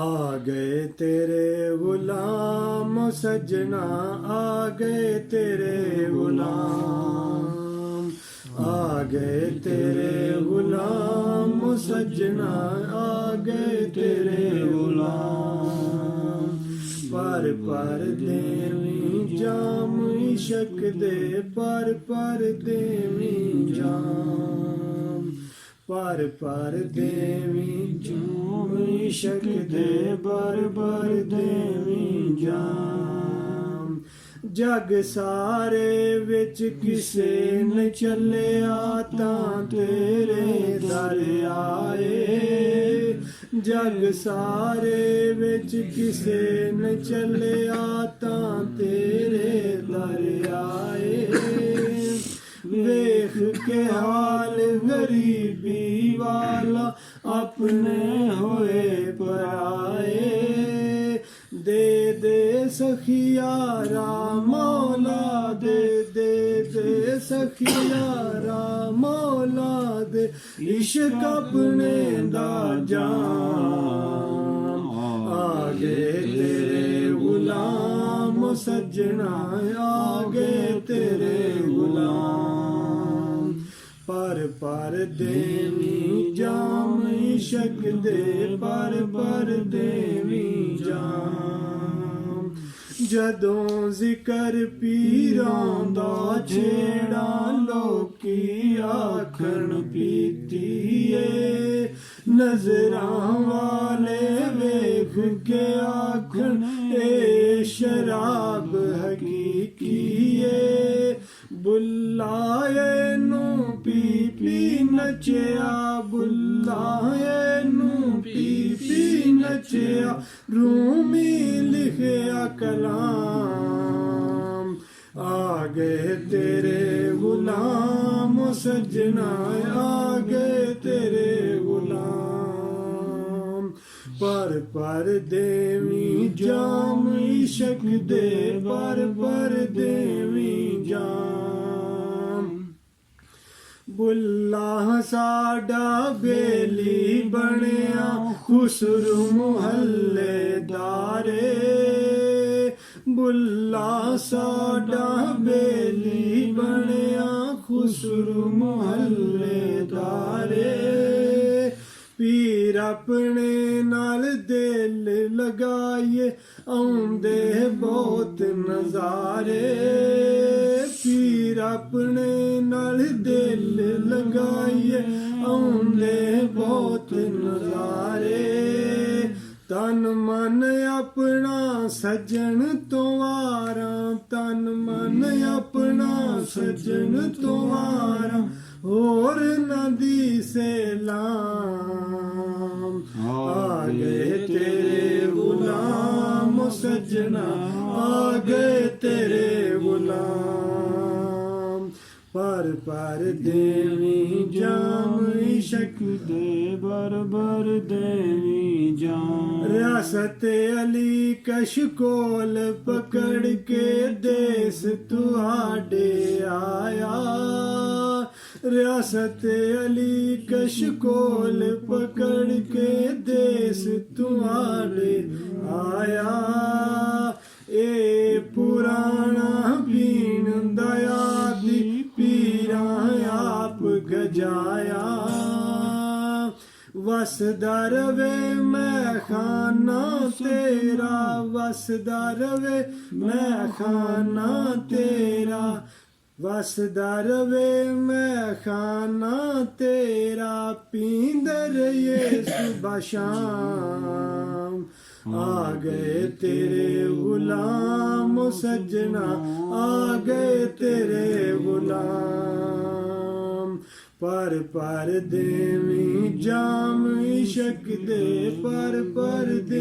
आ गए तेरे गुलाम सजना, आ गए तेरे गुलाम, आ गए तेरे गुलाम सजना, आ गए तेरे गुलाम। पर पर देवी जाम इशक दे, पर देवी जाम, पर देवी जाम इशक दे, पर देवी जाम। जग सारे विच किसे न चलिया तां तेरे दर आए, जग सारे विच किसे न चलिया तां तेरे दर आए। वेख के हाल गरीबी वाला अपने होए पराए, दे दे सखियारा मौला दे, दे दे सखियारा मौला दे, इश्क अपने दा जाम। आ गए तेरे गुलाम सजना, आ गए तेरे गुलाम। पर देवी जाम इशक दे, पर देवी जाम। जदों जिक्र पीरां दा छेड़ा लोकी आखण पीतीए, नजरां वाले वेख के आखण ए शराब हकीकीए। बुलाए नू पी पी नचिया, बुलाए नू पी पी नचिया, रूमी लिखिया कलाम। आ गए तेरे गुलाम सजना, आ गए तेरे गुलाम। पर देवी जाम इशक दे, पर देवी जाम। बुल्ला साडा बेली बनिया खुसरू मुहल्लेदारे, बुल्ला साडा बेली बनिया खुसरू मुहल्लेदारे। पीर अपने नाल दिल लगाइए आउंदे बहुत नजारे, पीर अपने नाल दिल लगाइए आउंदे बहुत नजारे। तन मन अपना सजन तो वारा, तन मन अपना सजन तो वारा, और नदी से लाम। आ गए तेरे गुलाम सजना, आ गए तेरे गुलाम। पर देवी जाम इशक दे, बर देवी जाम। रियासत अली कशकोल पकड़ के देश तुहाडे आया, रियासत अली कशकोल पकड़ के देश तुहाडे आया। ए पुराना पीन दयादी पीरा आप गजाया, वसदा रवे मैं खाना तेरा, वसदा रवे मैं खाना तेरा, वसदा रवे मैं खाना तेरा, पींदर ये सुबह शाम। आ गए तेरे गुलाम सजना, आ गए तेरे गुलाम। पर देवी जाम इशक दे, पर दे